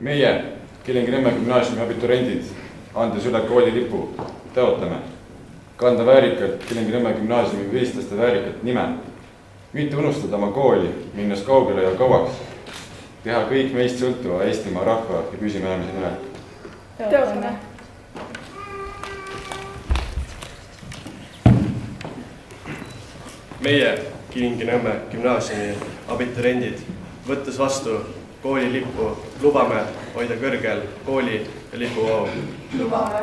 Meie, Kilingi-Nõmme gümnaasiumi abiturendid, andes üle kooli lipu, tõotame kanda väärikalt Kilingi-Nõmme gümnaasiumi viistlaste väärikat nime, mitte unustada oma kooli, minnes kaugele ja kauaks, teha kõik meist sõltuva Eestimaa rahva ja püsimajäämise nimel. Tõotame. Meie, Kilingi-Nõmme gümnaasiumi abiturendid, võttes vastu kooli lippu, lubame hoida kõrgel kooli ja lipu au. Lubame.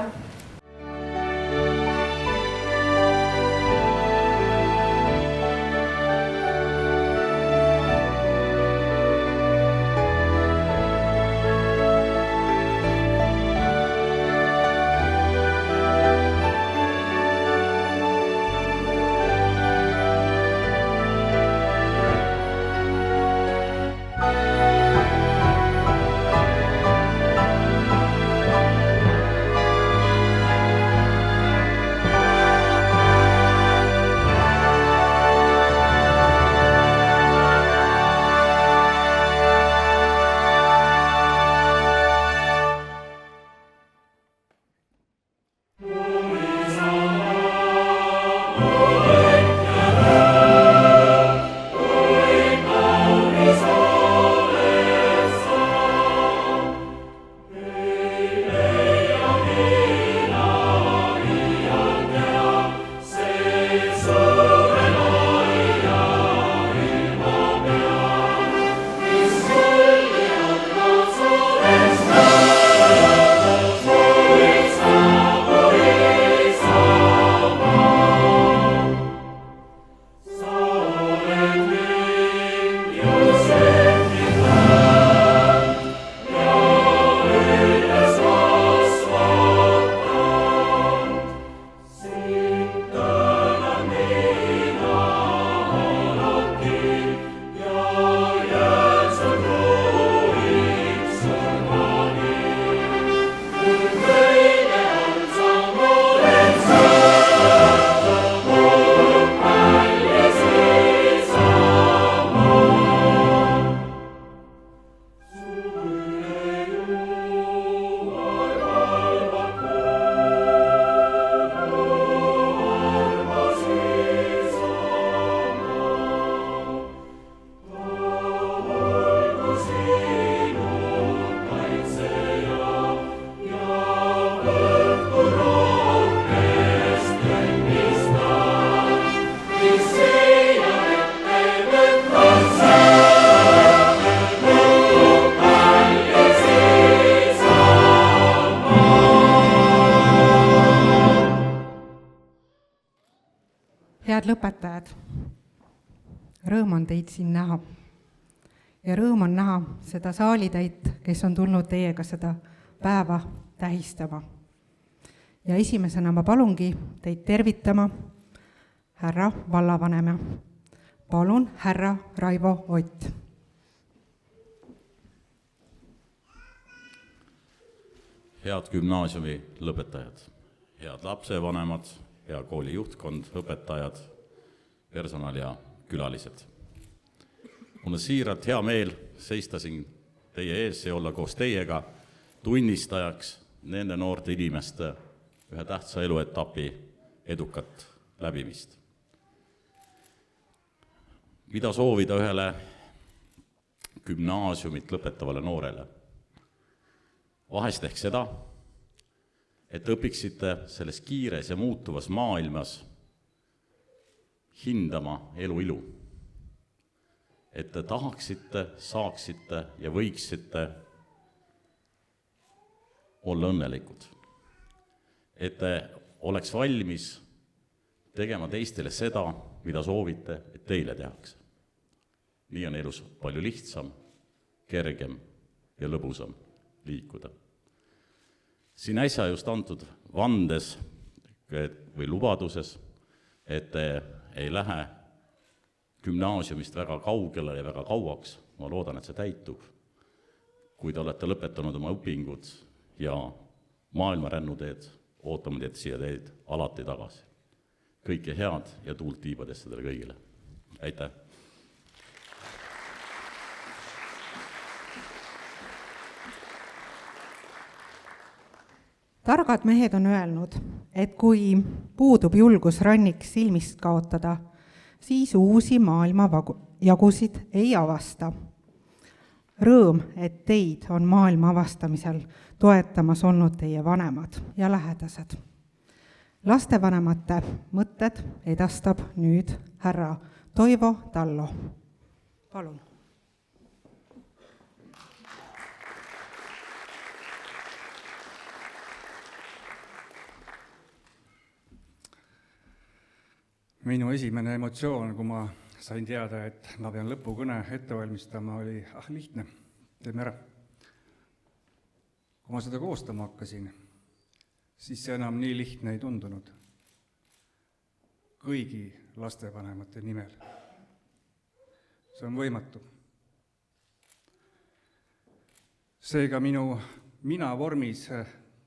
Head lõpetajad, rõõm on teid siin näha ja rõõm on näha seda saalitäit, kes on tulnud teiega seda päeva tähistama. Ja esimesena ma palungi teid tervitama härra vallavanema. Palun härra Raivo Ott. Head gümnaasiumi lõpetajad, head lapsevanemad, hea kooli juhtkond, õpetajad, personal ja külalised. Mul on siiralt hea meel seista siin teie ees ja olla koos teiega tunnistajaks nende noorte inimeste ühe tähtsa eluetapi edukat läbimist. Mida soovida ühele gümnaasiumit lõpetavale noorele? Vahest ehk seda, et õpiksite selles kiires ja muutuvas maailmas hindama elu ilu. Et te tahaksite, saaksite ja võiksite olla õnnelikud. Et te oleks valmis tegema teistele seda, mida soovite, et teile tehakse. Nii on elus palju lihtsam, kergem ja lõbusam liikuda. Siin äsja just antud vandes või lubaduses, et te ei lähe gümnaasiumist väga kaugele ja väga kauaks, ma loodan, et see täitub, kui te olete lõpetanud oma õpingud ja maailmarännuteed, ootame teid siia teid alati tagasi. Kõike head ja tuult tiibadesse teile kõigile. Aitäh! targad mehed on öelnud, et kui puudub julgus rannik silmist kaotada, siis uusi maailma jagusid ei avasta. Rõõm, et teid on maailma avastamisel toetamas olnud teie vanemad ja lähedased. Lastevanemate mõtted edastab nüüd härra Toivo Tallo. Palun. Minu esimene emotsioon, kui ma sain teada, et ma pean lõpukõne ette valmistama, oli lihtne, teeme ära. Kui ma seda koostama hakkasin, siis see enam nii lihtne ei tundunud. Kõigi lastevanemate nimel. See on võimatu. Seega mina vormis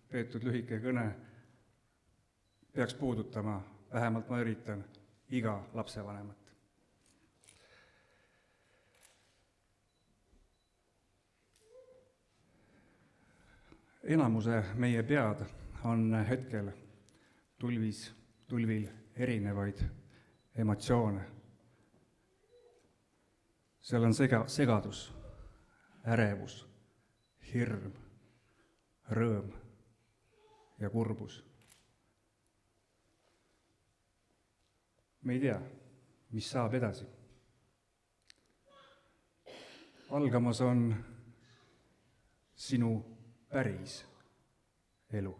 peetud lühike kõne peaks puudutama, vähemalt ma üritan, iga lapsevanemat. Enamuse meie pead on hetkel tulvil erinevaid emotsioone. Seal on segadus, ärevus, hirm, rõõm ja kurbus. Me ei tea, mis saab edasi. Algamas on sinu päris elu.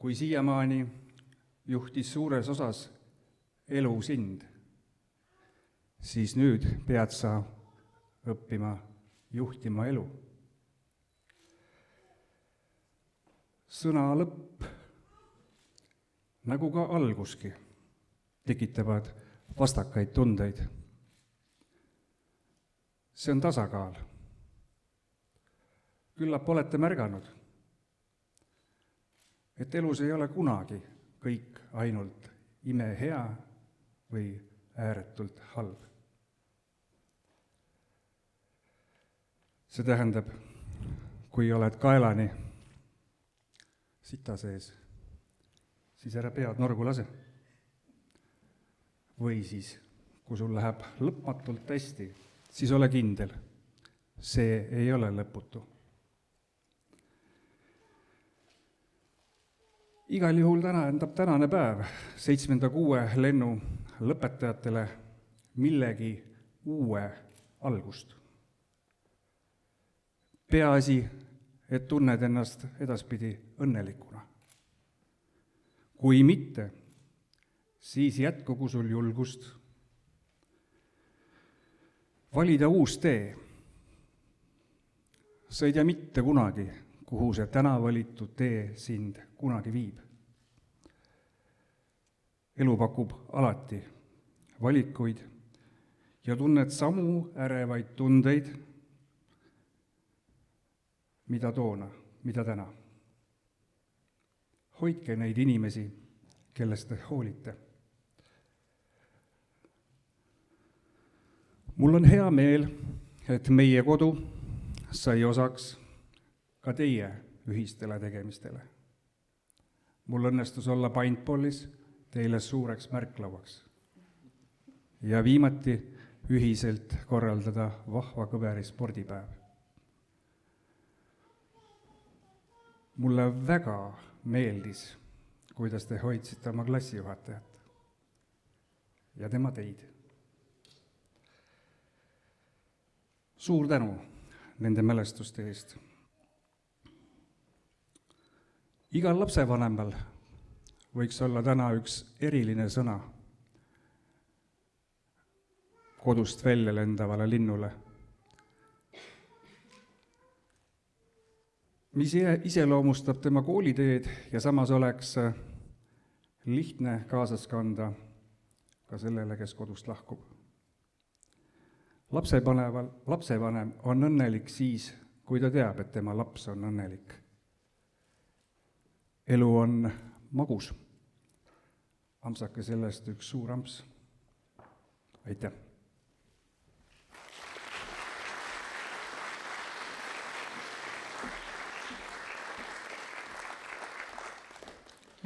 Kui siiamaani juhtis suures osas elu sind, siis nüüd pead sa õppima juhtima elu. Sõna lõpp, nagu ka alguski, tekitavad vastakaid tundeid. See on tasakaal. Küllap olete märganud, et elus ei ole kunagi kõik ainult imehea või ääretult halb. See tähendab, kui oled kaelani sita sees, siis ära pead norgu lase. Või siis, kui sul läheb lõpmatult hästi, siis ole kindel, see ei ole lõputu. Igal juhul tähendab tänane päev 7.6 lennu lõpetajatele millegi uue algust. Peaasi, et tunned ennast edaspidi õnnelikuna. Kui mitte, siis jätkugu sul julgust valida uus tee. Sa ei tea mitte kunagi, kuhu see täna valitud tee sind kunagi viib. Elu pakub alati valikuid ja tunned samu ärevaid tundeid, mida toona, mida täna. Hoidke neid inimesi, kellest te hoolite. Mul on hea meel, et meie kodu sai osaks ka teie ühistele tegemistele. Mul õnnestus olla paintballis teile suureks märklauaks ja viimati ühiselt korraldada vahva kõveri spordipäev. Mulle väga meeldis, kuidas te hoidsite oma klassijuhatajat ja tema teid. Suur tänu nende mälestuste eest. Igal lapsevanemal võiks olla täna üks eriline sõna kodust välja lendavale linnule, mis iseloomustab tema kooliteed ja samas oleks lihtne kaasas kanda ka sellele, kes kodust lahkub. Lapsevanem on õnnelik siis, kui ta teab, et tema laps on õnnelik. Elu on magus. Ampsake sellest üks suur amps. Aitäh!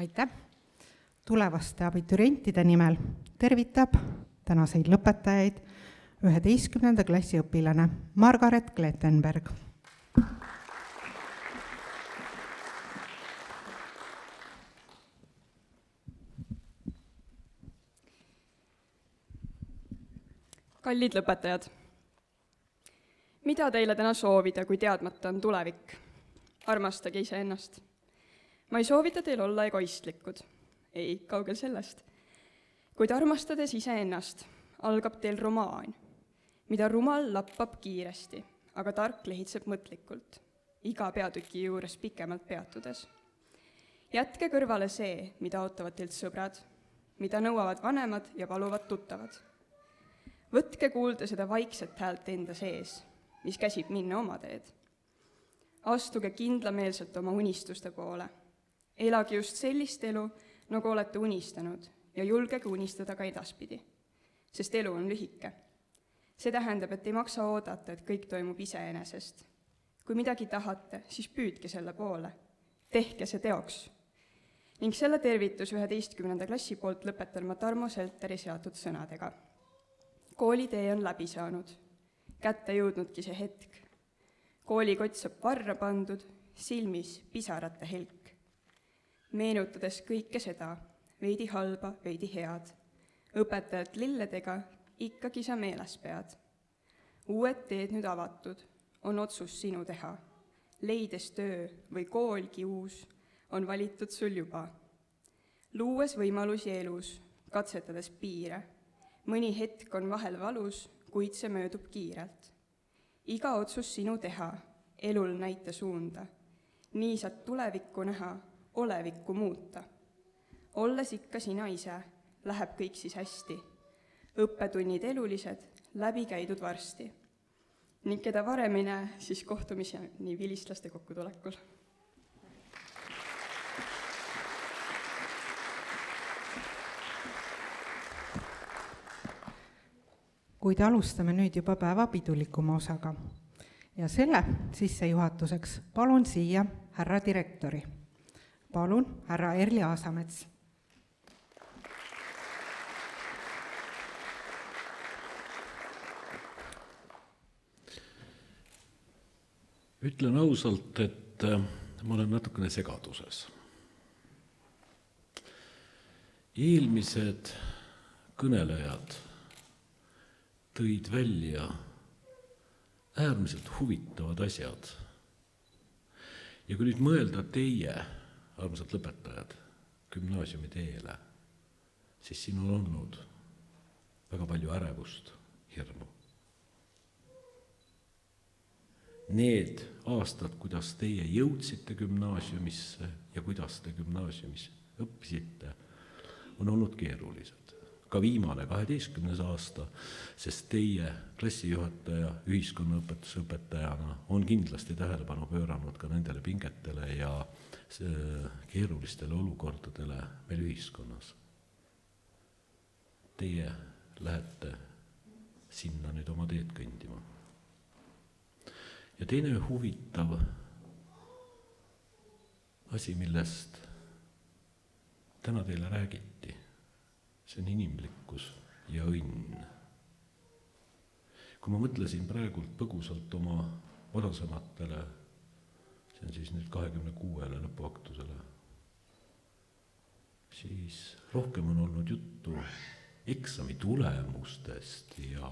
aitäh! Tulevaste abiturientide nimel tervitab tänaseid lõpetajaid 11. klassi õpilane Margaret Klettenberg. Kallid lõpetajad, mida teile täna soovida, kui teadmata on tulevik? Armastage iseennast. Ma ei soovita teil olla egoistlikud. Ei, kaugel sellest. Kuid armastades iseennast, algab teil romaan, mida rumal lappab kiiresti, aga tark lehitseb mõtlikult, iga peatüki juures pikemalt peatudes. Jätke kõrvale see, mida ootavad teilt sõbrad, mida nõuavad vanemad ja paluvad tuttavad. Võtke kuulda seda vaikset häält enda sees, mis käsib minna oma teed. Astuge kindlameelselt oma unistuste poole. Elage just sellist elu, nagu olete unistanud ja julgege unistada ka edaspidi, sest elu on lühike. See tähendab, et ei maksa oodata, et kõik toimub iseenesest. Kui midagi tahate, siis püüdke selle poole. Tehke see teoks. Ning selle tervitus 11. klassi poolt lõpetan ma Tarmo Selteri seatud sõnadega. Koolitee on läbi saanud. Kätte jõudnudki see hetk. Koolikott saab varra pandud, silmis pisarate helk. Meenutades kõike seda, veidi halba, veidi head. Õpetajat lilledega ikkagi sa meeles pead. Uued teed nüüd avatud, on otsus sinu teha. Leides töö või koolgi uus, on valitud sul juba. Luues võimalusi elus, katsetades piire. Mõni hetk on vahel valus, kuid see möödub kiirelt. Iga otsus sinu teha, elul näita suunda. Nii saad tulevikku näha, olevikku muuta. Olles ikka sina ise, läheb kõik siis hästi. Õppetunnid elulised, läbi käidud varsti. Ning keda varem ei näe, siis kohtumiseni vilistlaste kokkutulekul. Kuid alustame nüüd juba päeva pidulikuma osaga. Ja selle sissejuhatuseks palun siia härra direktori. Palun, härra Erli Aasamets. Ütlen ausalt, et ma olen natukene segaduses. Eelmised kõnelejad tõid välja äärmiselt huvitavad asjad. Ja kui nüüd mõelda teie, armsad lõpetajad, gümnaasiumi teele, siis siin on olnud väga palju ärevust, hirmu. Need aastad, kuidas teie jõudsite gümnaasiumisse ja kuidas te gümnaasiumis õppisite, on olnud keerulised. Ka viimane 12. aasta, sest teie klassijuhataja, ühiskonnaõpetuse õpetajana on kindlasti tähelepanu pööranud ka nendele pingetele ja keerulistele olukordadele meil ühiskonnas. Teie lähete sinna nüüd oma teed kõndima. Ja teine huvitav asi, millest täna teile räägiti, see on inimlikkus ja õnn. Kui ma mõtlesin praegult põgusalt oma varasematele, see on siis nüüd 26. lõpuaktusele, siis rohkem on olnud juttu eksami tulemustest ja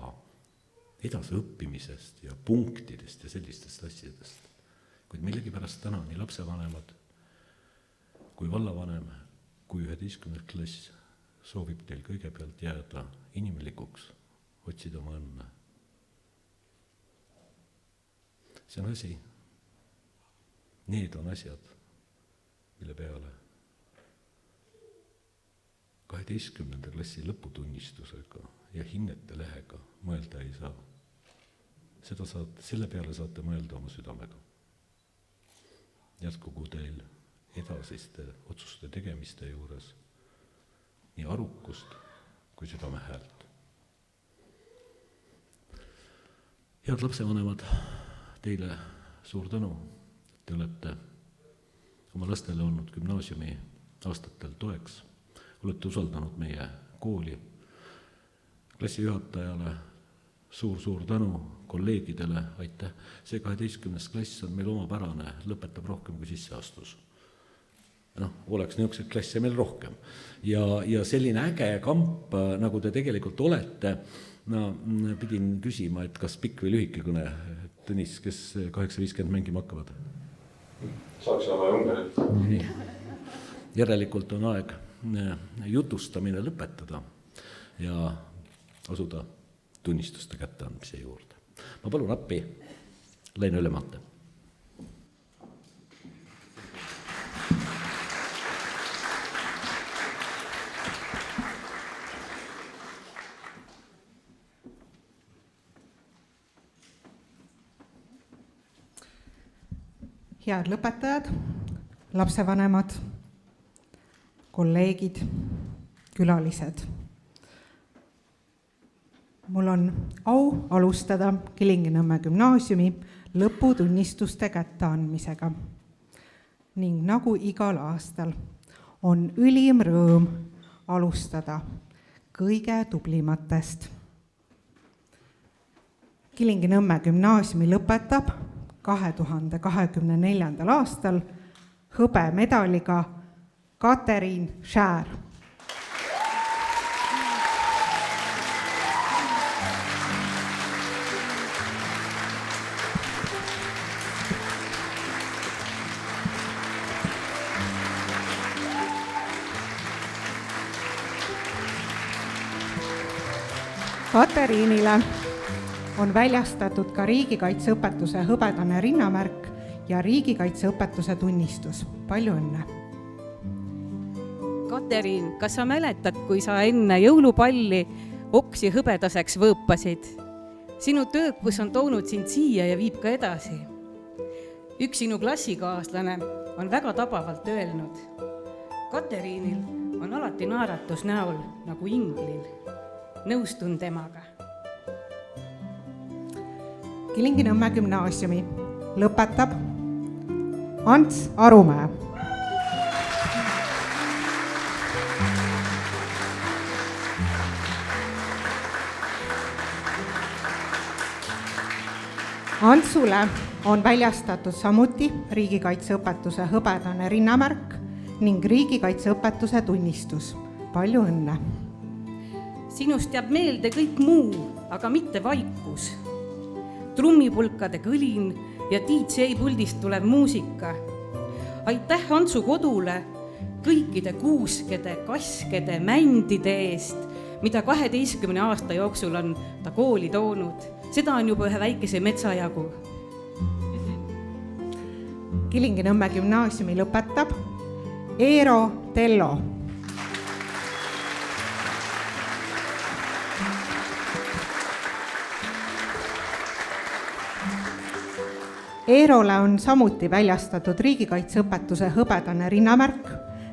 edasiõppimisest ja punktidest ja sellistest asjadest. Kuid millegipärast täna nii lapsevanemad kui vallavanem kui 11. klass soovib teil kõigepealt jääda inimlikuks, otsida oma õnne. See on asi. Need on asjad, mille peale 12. klassi lõputunnistusega ja hinnete lehega mõelda ei saa. Selle peale saate mõelda oma südamega. Jätkugu teil edasiste otsuste tegemiste juures nii arukust kui südame häält. Head lapsevanemad, teile suur tänu. Te olete oma lastele olnud gümnaasiumi aastatel toeks. Olete usaldanud meie kooli. Klassijuhatajale suur tänu, kolleegidele, aitäh. See 12. klass on meil omapärane, lõpetab rohkem kui sisseastus. Oleks niisuguseid klasse meil rohkem. Ja selline äge kamp, nagu te tegelikult olete, pidin küsima, et kas pikk või lühike kõne, Tõnis, kes 8.50 mängima hakkavad? Saksamaa ja Ungarit. Järelikult on aeg jutustamine lõpetada ja asuda tunnistuste kätte andmise juurde. Ma palun appi Leine Ülemate. Head lõpetajad, lapsevanemad, kolleegid, külalised. Mul on au alustada Kilingi-Nõmme gümnaasiumi lõputunnistuste kätteandmisega. Ning nagu igal aastal on ülim rõõm alustada kõige tublimatest. Kilingi-Nõmme gümnaasiumi lõpetab 2024. aastal hõbemedaliga Katariin Schär. Katariinile on väljastatud ka riigikaitseõpetuse hõbedane rinnamärk ja riigikaitseõpetuse tunnistus. Palju õnne! Katariin, kas sa mäletad, kui sa enne jõulupalli oksi hõbedaseks võõpasid? Sinu töökus on toonud sind siia ja viib ka edasi. Üks sinu klassikaaslane on väga tabavalt öelnud. Katariinil on alati naeratus näol nagu inglil. Nõustun temaga. Kilingi-Nõmme gümnaasiumi lõpetab Ants Arumäe. Antsule on väljastatud samuti riigikaitseõpetuse hõbedane rinnamärk ning riigikaitseõpetuse tunnistus. Palju õnne! Sinust jääb meelde kõik muu, aga mitte vaikus. Trummipulkade kõlin ja DJ-puldist tulev muusika. Aitäh Antsu kodule kõikide kuuskede, kaskede, mändide eest, mida 12 aasta jooksul on ta kooli toonud. Seda on juba ühe väikese metsajagu. Kilingi-Nõmme gümnaasiumi lõpetab Eero Tello. Eerole on samuti väljastatud riigikaitseõpetuse hõbedane rinnamärk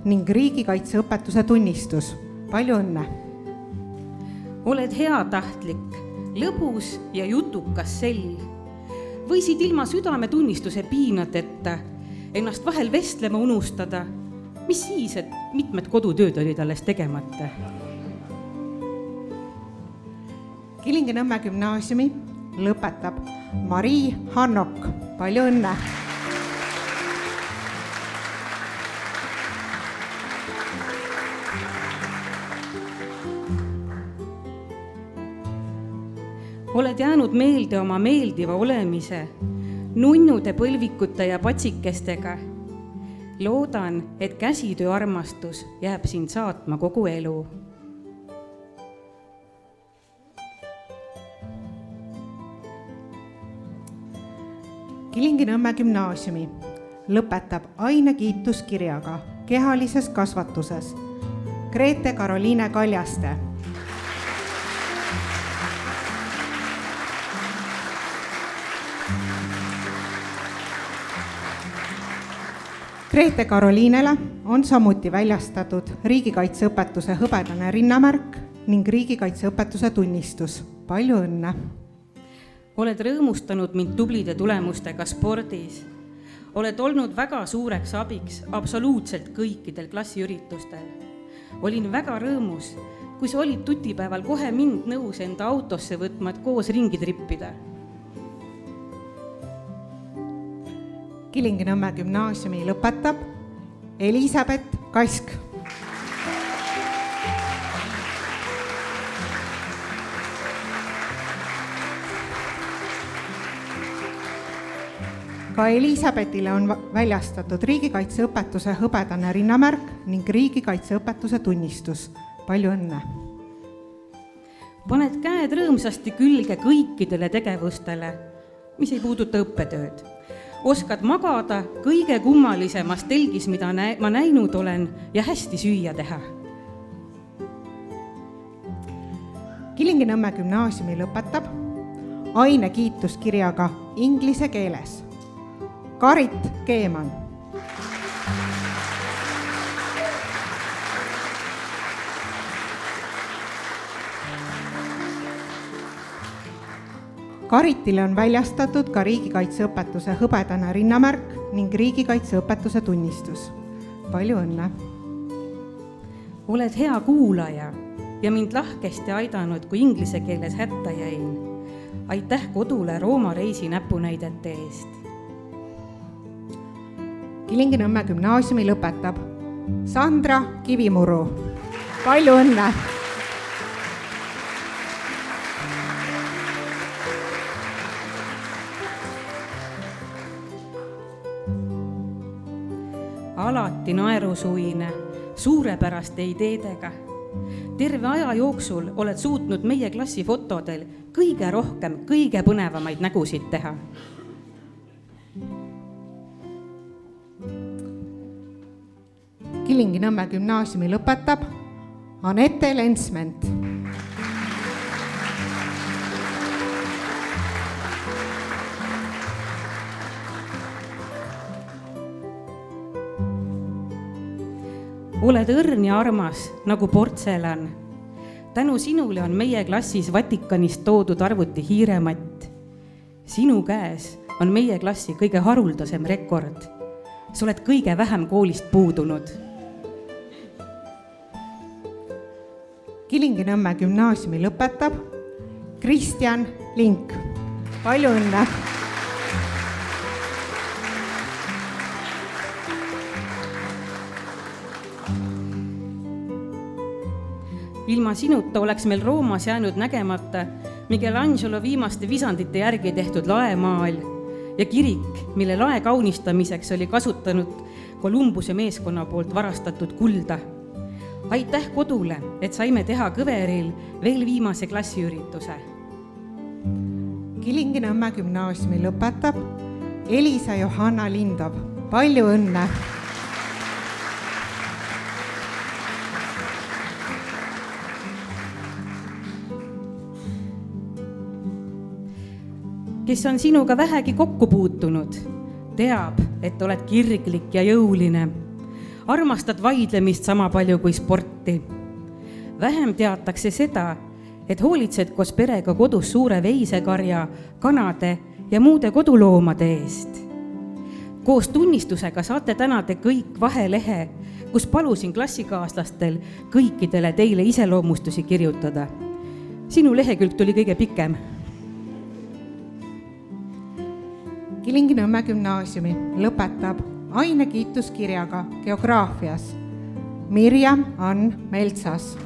ning riigikaitseõpetuse tunnistus. Palju õnne! Oled heatahtlik, lõbus ja jutukas sell. Võisid ilma südametunnistuse piinadeta ennast vahel vestlema unustada. Mis siis, et mitmed kodutööd olid alles tegemata? Kilingi-Nõmme gümnaasiumi lõpetab Marii Hannok. Palju õnne! Oled jäänud meelde oma meeldiva olemise, nunnude põlvikute ja patsikestega. Loodan, et käsitöö armastus jääb sind saatma kogu elu. Kilingi-Nõmme gümnaasiumi lõpetab ainekiituskirjaga kehalises kasvatuses Grete Karoliine Kaljaste. Grete Karoliinele on samuti väljastatud riigikaitseõpetuse hõbedane rinnamärk ning riigikaitseõpetuse tunnistus. Palju õnne! Oled rõõmustanud mind tublide tulemustega spordis. oled olnud väga suureks abiks absoluutselt kõikidel klassiüritustel. Olin väga rõõmus, kui sa olid tutipäeval kohe mind nõus enda autosse võtma, et koos ringi trippida. Kilingi-Nõmme gümnaasiumi lõpetab Elisabeth Kask. Ka Elisabethile on väljastatud riigikaitseõpetuse hõbedane rinnamärk ning riigikaitseõpetuse tunnistus. Palju õnne! Paned käed rõõmsasti külge kõikidele tegevustele, mis ei puuduta õppetööd. Oskad magada kõige kummalisemas telgis, mida ma näinud olen, ja hästi süüa teha. Kilingi-Nõmme gümnaasiumi lõpetab ainekiituskirjaga inglise keeles Karit Keeman. Karitile on väljastatud ka riigikaitseõpetuse hõbedane rinnamärk ning riigikaitseõpetuse tunnistus. Palju õnne! Oled hea kuulaja ja mind lahkesti aidanud, kui inglise keeles hätta jäin. Aitäh kodule Rooma reisi näpunäidete eest. Kilingi-Nõmme gümnaasiumi lõpetab Sandra Kivimuru. Palju õnne! Alati naerusuine, suurepäraste ideedega. Terve aja jooksul oled suutnud meie klassi fotodel kõige rohkem, kõige põnevamaid nägusid teha. Kilingi-Nõmme gümnaasiumi lõpetab Anette Lensment. Oled õrn ja armas nagu portselan. Tänu sinule on meie klassis Vatikanist toodud arvuti hiirematt. Sinu käes on meie klassi kõige haruldasem rekord. Sa oled kõige vähem koolist puudunud. Kilingi-Nõmme gümnaasiumi lõpetab Kristjan Link. Palju õnne! Ilma sinuta oleks meil Roomas jäänud nägemata Michelangelo viimaste visandite järgi tehtud laemaal ja kirik, mille lae kaunistamiseks oli kasutanud Kolumbuse meeskonna poolt varastatud kulda. Aitäh kodule, et saime teha Kõveril veel viimase klassiürituse. Kilingi-Nõmme gümnaasiumi lõpetab Elisa Johanna Lindov. Palju õnne! Kes on sinuga vähegi kokku puutunud, teab, et oled kirglik ja jõuline. Armastad vaidlemist sama palju kui sporti. Vähem teatakse seda, et hoolitsed koos perega kodus suure veisekarja, kanade ja muude koduloomade eest. Koos tunnistusega saate tänada kõik vahelehe, kus palusin klassikaaslastel kõikidele teile iseloomustusi kirjutada. Sinu lehekülg tuli kõige pikem. Kilingi-Nõmme gümnaasiumi lõpetab ainekiituskirjaga geograafias Mirjam Ann Meltsas.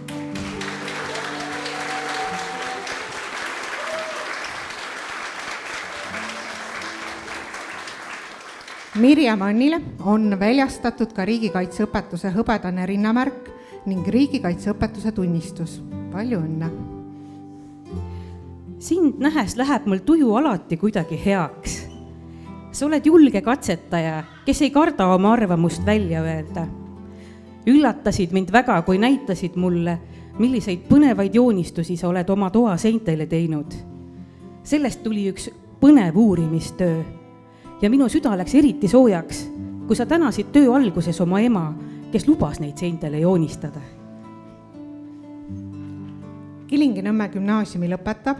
Mirjam Annile on väljastatud ka riigikaitseõpetuse hõbedane rinnamärk ning riigikaitseõpetuse tunnistus. Palju õnne! Sind nähes läheb mul tuju alati kuidagi heaks. Sa oled julge katsetaja, kes ei karda oma arvamust välja öelda. Üllatasid mind väga, kui näitasid mulle, milliseid põnevaid joonistusi sa oled oma toa seintele teinud. Sellest tuli üks põnev uurimistöö ja minu süda läks eriti soojaks, kui sa tänasid töö alguses oma ema, kes lubas neid seintele joonistada. Kilingi-Nõmme gümnaasiumi lõpetab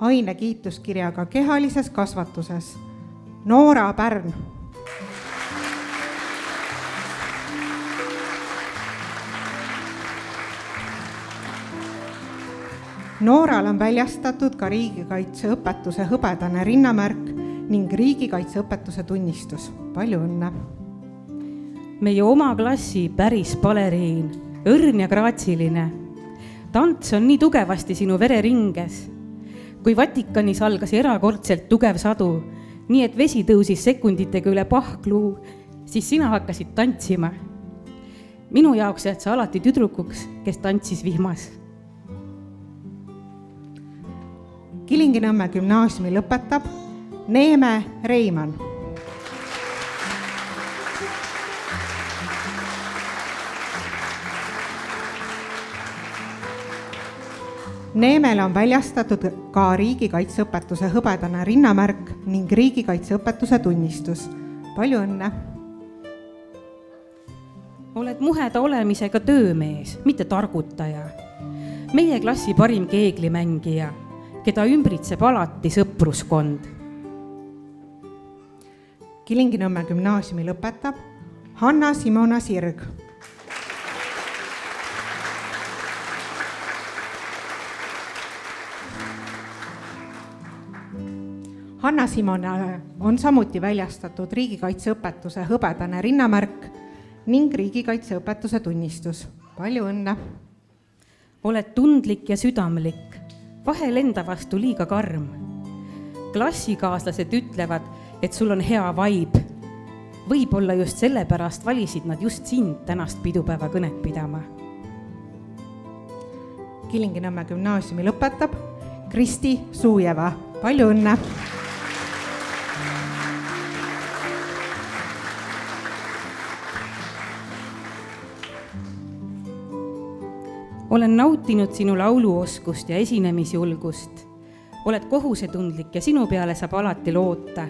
ainekiituskirjaga kehalises kasvatuses Noora Pärn. Nooral on väljastatud ka riigikaitseõpetuse hõbedane rinnamärk ning riigikaitseõpetuse tunnistus. Palju õnne! Meie oma klassi päris baleriin, õrn ja graatsiline. Tants on nii tugevasti sinu vereringes. Kui Vatikanis algas erakordselt tugev sadu, nii et vesi tõusis sekunditega üle pahkluu, siis sina hakkasid tantsima. Minu jaoks jääd sa alati tüdrukuks, kes tantsis vihmas. Kilingi-Nõmme gümnaasiumi lõpetab Neeme Reimann. Neemele on väljastatud ka riigikaitseõpetuse hõbedane rinnamärk ning riigikaitseõpetuse tunnistus. Palju õnne! Oled muheda olemisega töömees, mitte targutaja. Meie klassi parim keeglimängija, keda ümbritseb alati sõpruskond. Kilingi-Nõmme gümnaasiumi lõpetab Hanna Simona Sirg. Hanna Simonale on samuti väljastatud riigikaitseõpetuse hõbedane rinnamärk ning riigikaitseõpetuse tunnistus. Palju õnne! Oled tundlik ja südamlik, vahel enda vastu liiga karm. Klassikaaslased ütlevad, et sul on hea vibe. Võib-olla just sellepärast valisid nad just sind tänast pidupäeva kõnet pidama. Kilingi-Nõmme gümnaasiumi lõpetab Kristi Suujeva. Palju õnne! Olen nautinud sinu lauluoskust ja esinemisjulgust. Oled kohusetundlik ja sinu peale saab alati loota.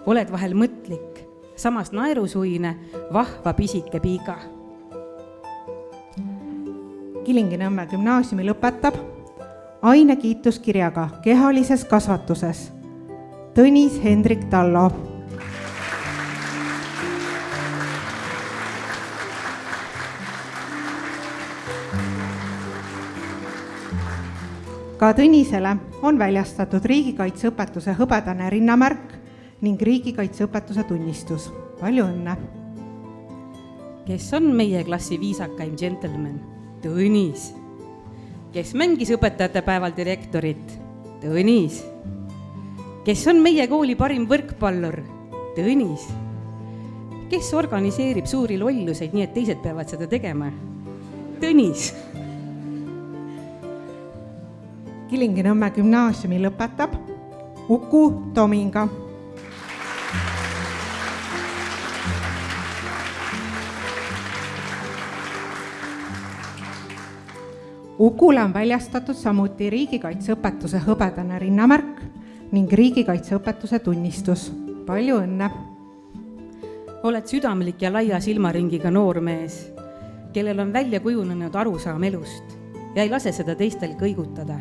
Oled vahel mõtlik, samas naerusuine, vahva pisike piiga. Kilingi-Nõmme gümnaasiumi lõpetab ainekiituskirjaga kehalises kasvatuses Tõnis Hendrik Tallo. Ka Tõnisele on väljastatud riigikaitseõpetuse hõbedane rinnamärk ning riigikaitseõpetuse tunnistus. Palju õnne! Kes on meie klassi viisakaim džentelmen? Tõnis. Kes mängis õpetajate päeval direktorit? Tõnis. Kes on meie kooli parim võrkpallur? Tõnis. Kes organiseerib suuri lolluseid nii, et teised peavad seda tegema? Tõnis. Kilingi-Nõmme gümnaasiumi lõpetab Uku Tominga. Ukule on väljastatud samuti riigikaitseõpetuse hõbedane rinnamärk ning riigikaitseõpetuse tunnistus. Palju õnne! Oled südamlik ja laia silmaringiga noormees, kellel on välja kujunenud arusaam elust ja ei lase seda teistel kõigutada.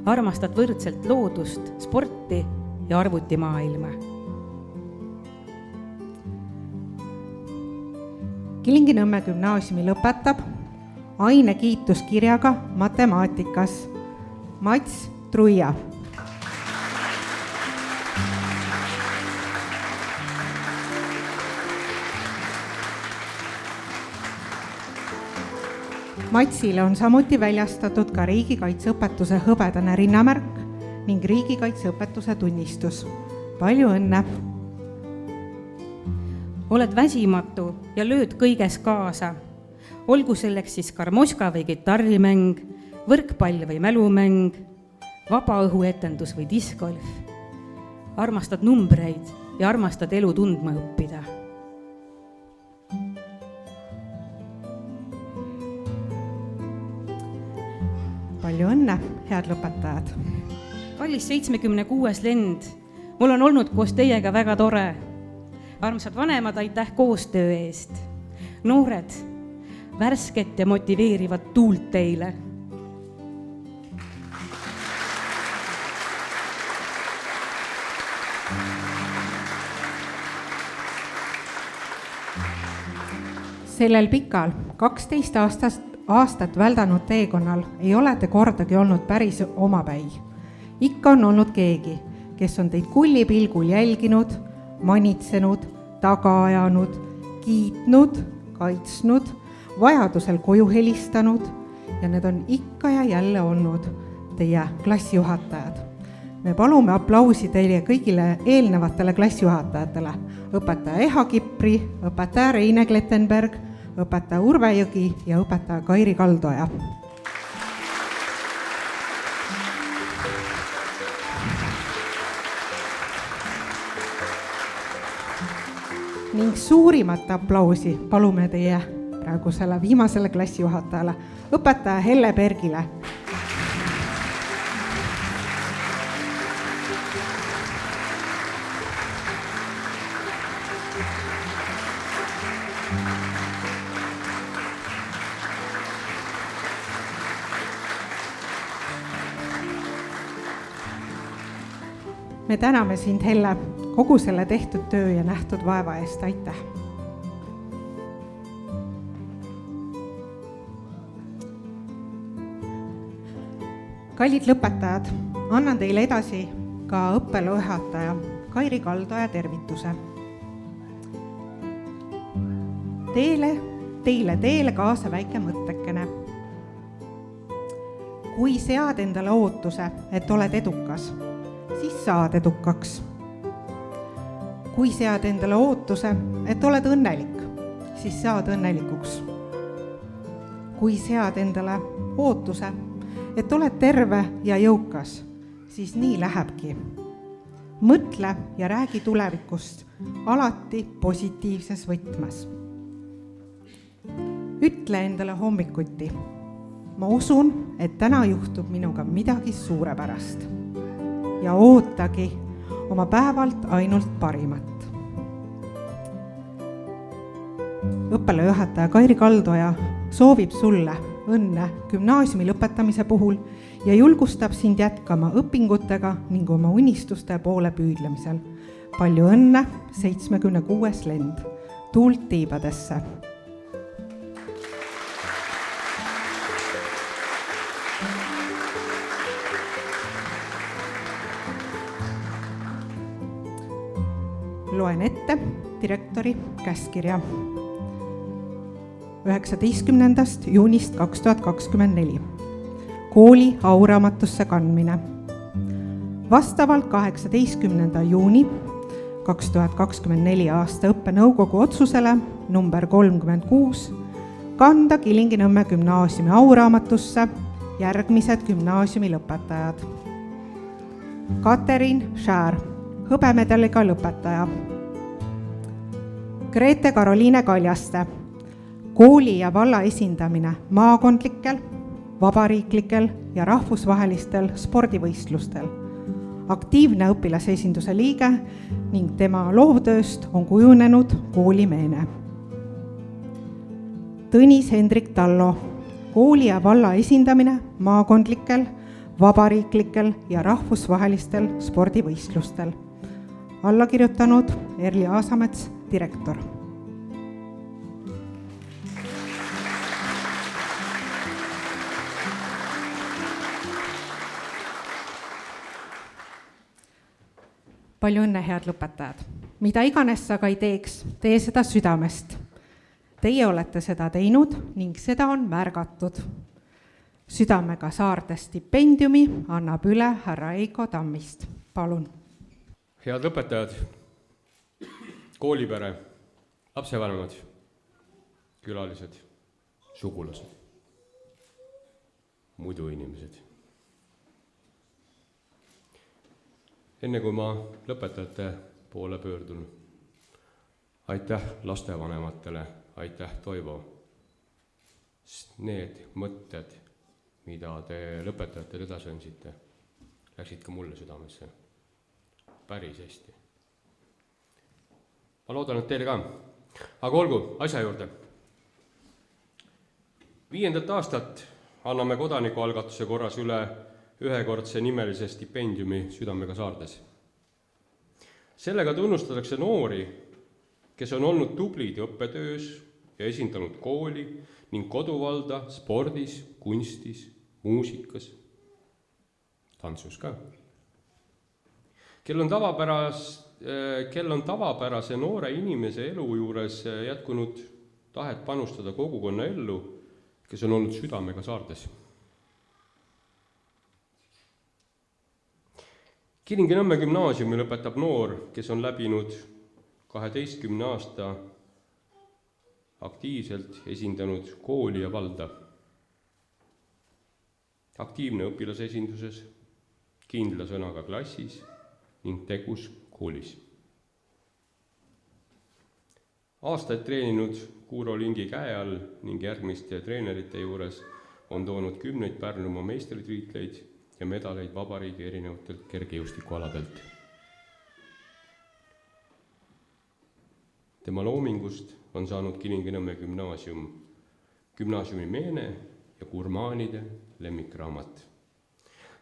Armastad võrdselt loodust, sporti ja arvutimaailma. Kilingi-Nõmme gümnaasiumi lõpetab ainekiituskirjaga matemaatikas Mats Truia. Matsile on samuti väljastatud ka riigikaitseõpetuse hõbedane rinnamärk ning riigikaitseõpetuse tunnistus. Palju õnne! Oled väsimatu ja lööd kõiges kaasa. Olgu selleks siis karmoška või kitarrimäng, võrkpall või mälumäng, vabaõhuetendus või discgolf. Armastad numbreid ja armastad elu tundma õppida. Palju õnne, head lõpetajad! Kallis 76. lend, mul on olnud koos teiega väga tore. Armsad vanemad, aitäh koostöö eest. Noored, värsket ja motiveerivat tuult teile. Sellel pikal 12 aastat väldanud teekonnal ei ole te kordagi olnud päris omapäi. Ikka on olnud keegi, kes on teid kullipilgul jälginud, manitsenud, taga ajanud, kiitnud, kaitsnud, vajadusel koju helistanud ja need on ikka ja jälle olnud teie klassijuhatajad. Me palume aplausi teile kõigile eelnevatele klassijuhatajatele, õpetaja Eha Kipri, õpetaja Reine Klettenberg, õpetaja Urve Jõgi ja õpetaja Kairi Kaldoja. Ning suurimat aplausi palume teie praegusele viimasele klassijuhatajale, õpetaja Helle Bergile. Me täname sind, Helle, kogu selle tehtud töö ja nähtud vaeva eest, aitäh! Kallid lõpetajad, annan teile edasi ka õppealajuhataja Kairi Kaldoja tervituse. Teile kaasa väike mõttekene. Kui sead endale ootuse, et oled edukas, siis saad edukaks. Kui sead endale ootuse, et oled õnnelik, siis saad õnnelikuks. Kui sead endale ootuse, et oled terve ja jõukas, siis nii lähebki. Mõtle ja räägi tulevikust alati positiivses võtmes. Ütle endale hommikuti. Ma usun, et täna juhtub minuga midagi suurepärast. Ja ootagi oma päevalt ainult parimat. Õppealajuhataja Kairi Kaldoja soovib sulle õnne gümnaasiumi lõpetamise puhul ja julgustab sind jätkama õpingutega ning oma unistuste poole püüdlemisel. Palju õnne, 76. lend. Tuult tiibadesse! Loen ette direktori käskkirja 19. juunist 2024. Kooli auraamatusse kandmine. Vastavalt 18. juuni 2024 aasta õppenõukogu otsusele number 36 kanda Kilingi-Nõmme gümnaasiumi auraamatusse järgmised gümnaasiumi lõpetajad. Katrin Schär, hõbemedaliga lõpetaja. Grete Karoliine Kaljaste, kooli ja valla esindamine maakondlikel, vabariiklikel ja rahvusvahelistel spordivõistlustel. Aktiivne õpilasesinduse liige ning tema loovtööst on kujunenud koolimeene. Tõnis Hendrik Tallo, kooli ja valla esindamine maakondlikel, vabariiklikel ja rahvusvahelistel spordivõistlustel. Alla kirjutanud Erli Aasamets, direktor. Palju õnne, head lõpetajad! Mida iganes sa ka ei teeks, tee seda südamest. Teie olete seda teinud ning seda on märgatud. Südamega Saarde stipendiumi annab üle härra Eiko Tammist. Palun. Head lõpetajad, koolipere, lapsevanemad, külalised, sugulased, muidu inimesed. Enne kui ma lõpetajate poole pöördun, aitäh lastevanematele, aitäh Toivo. Need mõtted, mida te lõpetajatele edasi andsite, läksid ka mulle südamesse. Päris hästi. Ma loodan, et teile ka. Aga olgu, asja juurde. 5. aastat anname kodanikualgatuse korras üle ühekordse nimelise stipendiumi Südamega Saardes. Sellega tunnustatakse noori, kes on olnud tublid õppetöös ja esindanud kooli ning koduvalda spordis, kunstis, muusikas, tantsus ka. Kel on tavapärase noore inimese elu juures jätkunud tahet panustada kogukonna ellu, kes on olnud südamega Saardes. Kilingi-Nõmme gümnaasiumi lõpetab noor, kes on läbinud 12 aasta aktiivselt esindanud kooli ja valda. Aktiivne õpilasesinduses, kindla sõnaga klassis ning tegus koolis. Aastaid treeninud Kuuro Lingi käe all ning järgmiste treenerite juures on toonud 10 Pärnumaa meistritiitleid ja medaleid vabariigi erinevatelt kergejõustikualadelt. Tema loomingust on saanud Kilingi-Nõmme gümnaasiumi meene ja gurmaanide lemmikraamat.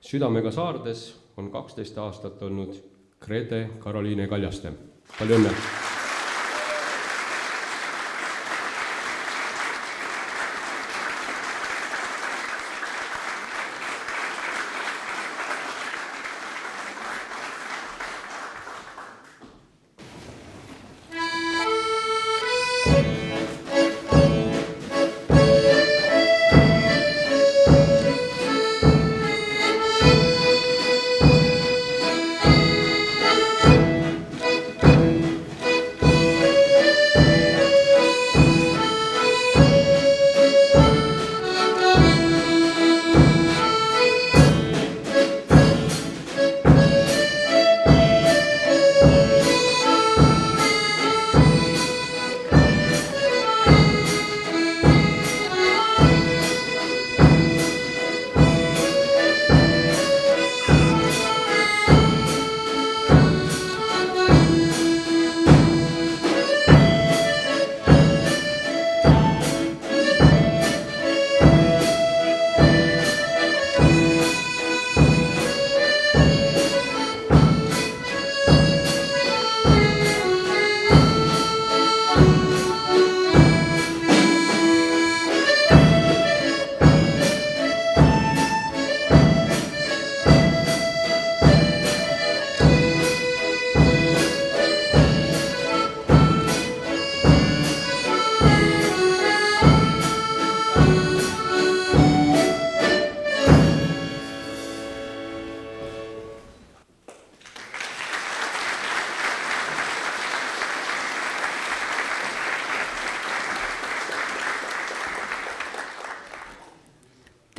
Südamega Saardes on 12 aastat olnud Grete Karoliine Kaljaste. Palju õnne!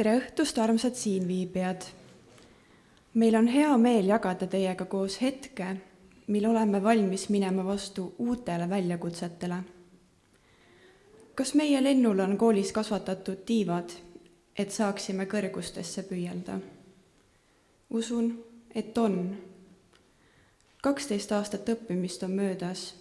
Tere õhtust, armsad siinviibijad! Meil on hea meel jagada teiega koos hetke, mil oleme valmis minema vastu uutele väljakutsetele. Kas meie lennul on koolis kasvatatud tiivad, et saaksime kõrgustesse püüelda? Usun, et on. 12 aastat õppimist on möödas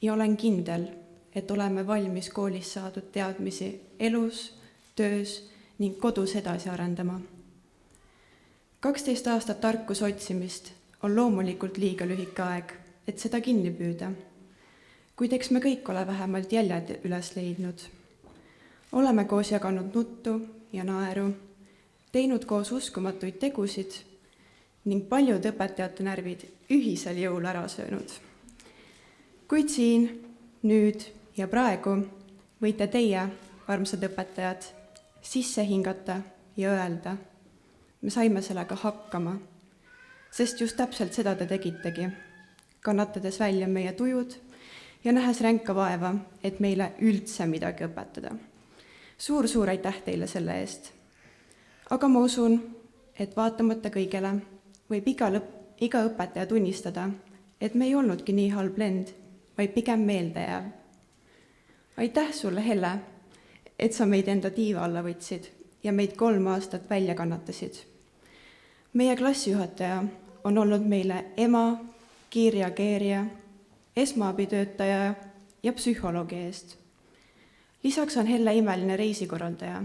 ja olen kindel, et oleme valmis koolis saadud teadmisi elus, töös ning kodus edasi arendama. 12 aastat tarkuse otsimist on loomulikult liiga lühike aeg, et seda kinni püüda. Kuid eks me kõik ole vähemalt jäljed üles leidnud. Oleme koos jaganud nuttu ja naeru, teinud koos uskumatuid tegusid ning paljud õpetajate närvid ühisel jõul ära söönud. Kuid siin, nüüd ja praegu võite teie, armsad õpetajad, sisse hingata ja öelda, me saime sellega hakkama, sest just täpselt seda te tegitegi, kannatades välja meie tujud ja nähes ränka vaeva, et meile üldse midagi õpetada. Suur aitäh teile selle eest. Aga ma usun, et vaatamata kõigele võib iga õpetaja tunnistada, et me ei olnudki nii halb lend, vaid pigem meeldejääv. Aitäh sulle, Helle, et sa meid enda tiiva alla võtsid ja meid 3 aastat välja kannatasid. Meie klassijuhataja on olnud meile ema, kiirreageerija, esmaabitöötaja ja psühholoogi eest. Lisaks on Helle imeline reisikorraldaja,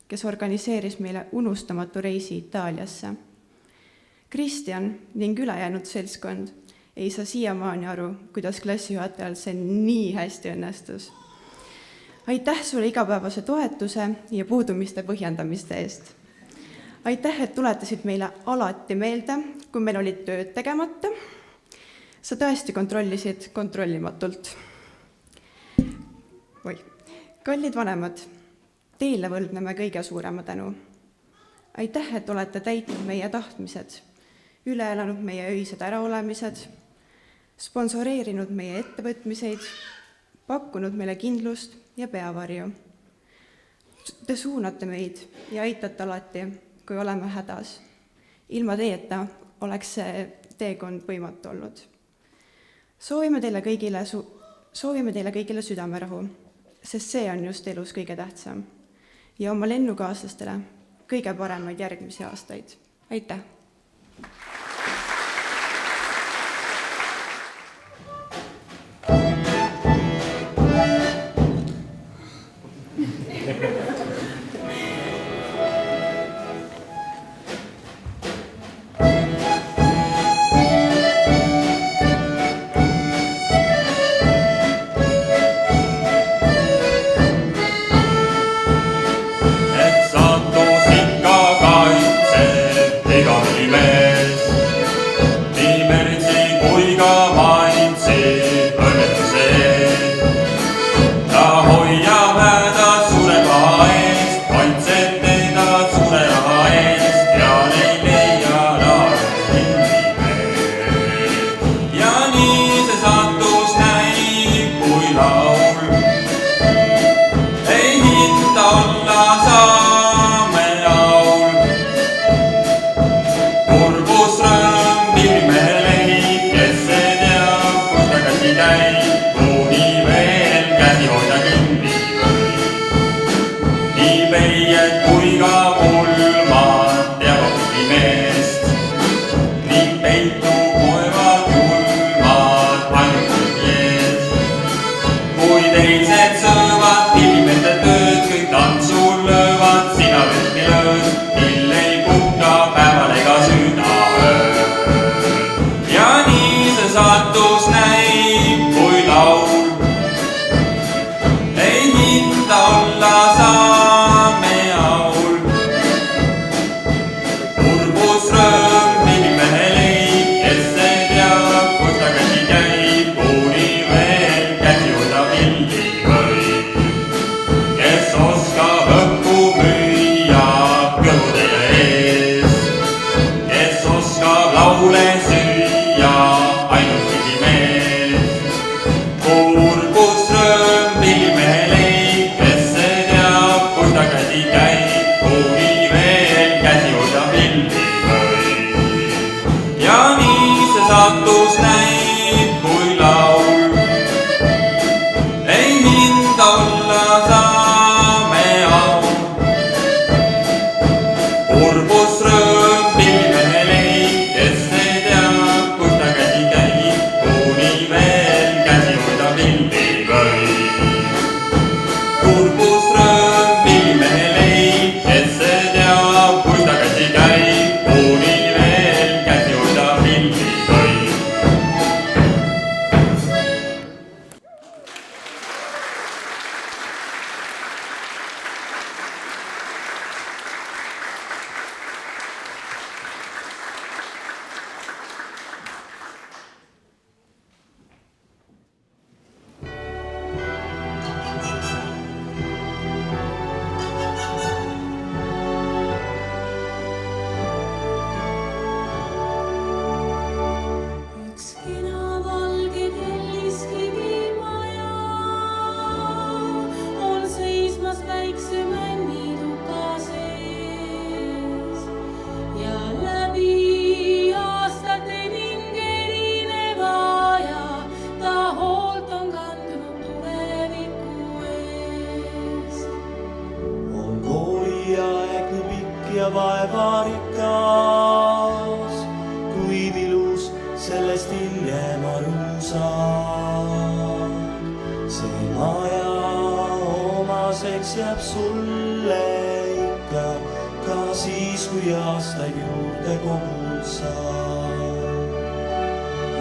kes organiseeris meile unustamatu reisi Itaaliasse. Kristjan ning ülejäänud seltskond ei saa siiamaani aru, kuidas klassijuhatajal see nii hästi õnnestus. aitäh sulle igapäevase toetuse ja puudumiste põhjendamiste eest. Aitäh, et tuletasid meile alati meelde, kui meil olid tööd tegemata. Sa tõesti kontrollisid kontrollimatult. Kallid vanemad, teile võlgneme kõige suurema tänu. Aitäh, et olete täitnud meie tahtmised, üle elanud meie öised äraolemised, sponsoreerinud meie ettevõtmiseid, pakkunud meile kindlust ja peavarju. Te suunate meid ja aitate alati, kui oleme hädas. Ilma teieta oleks see teekond võimatu olnud. Soovime teile kõigile südamerahu, sest see on just elus kõige tähtsam. Ja oma lennukaaslastele kõige paremaid järgmisi aastaid. Aitäh!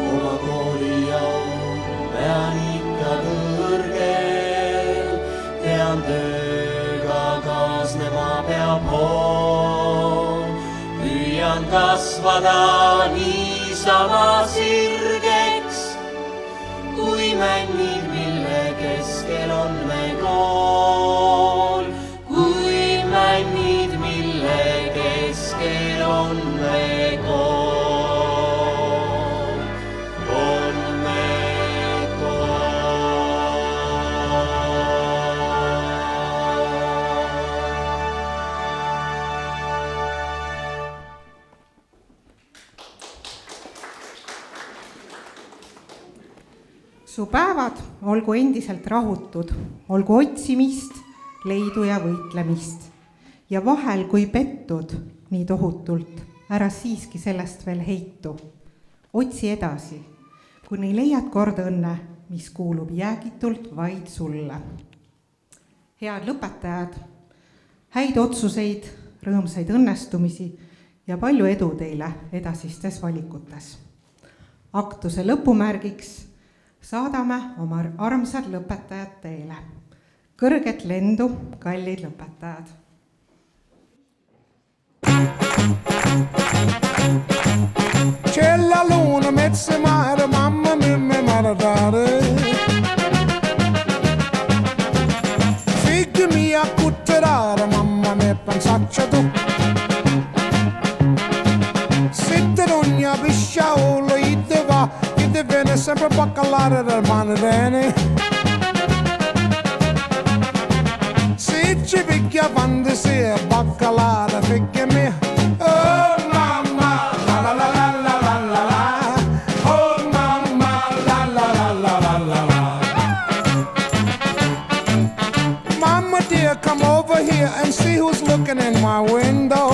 Oma kooli au pean ikka kõrgel, kasvada niisama sirgeks, kui männid, mille keskel on me kool. Kui männid, mille keskel on me kool. On me su päevad olgu endiselt rahutud, olgu otsimist, leidu ja võitlemist. Ja vahel, kui pettud nii tohutult, ära siiski sellest veel heitu. Otsi edasi, kuni leiad kord õnne, mis kuulub jäägitult vaid sulle. Head lõpetajad, häid otsuseid, rõõmsaid õnnestumisi ja palju edu teile edasistes valikutes. Aktuse lõpumärgiks saadame oma armsad lõpetajad teile. Kõrget lendu, kallid lõpetajad! C'è la luna, mezzo mare, mamma mia, mi maradare. Figli mia, cutterare, mamma mia, pensaccia tu. Sitte ogni pisciaolo, ite va, ite viene sempre a baccalare del manarene. Se ci picchia fantasia, baccalare, figli mia. Oh mamma, la la la la la la la la. Oh mamma, la la la la la la la. Mama dear, come over here and see who's looking in my window.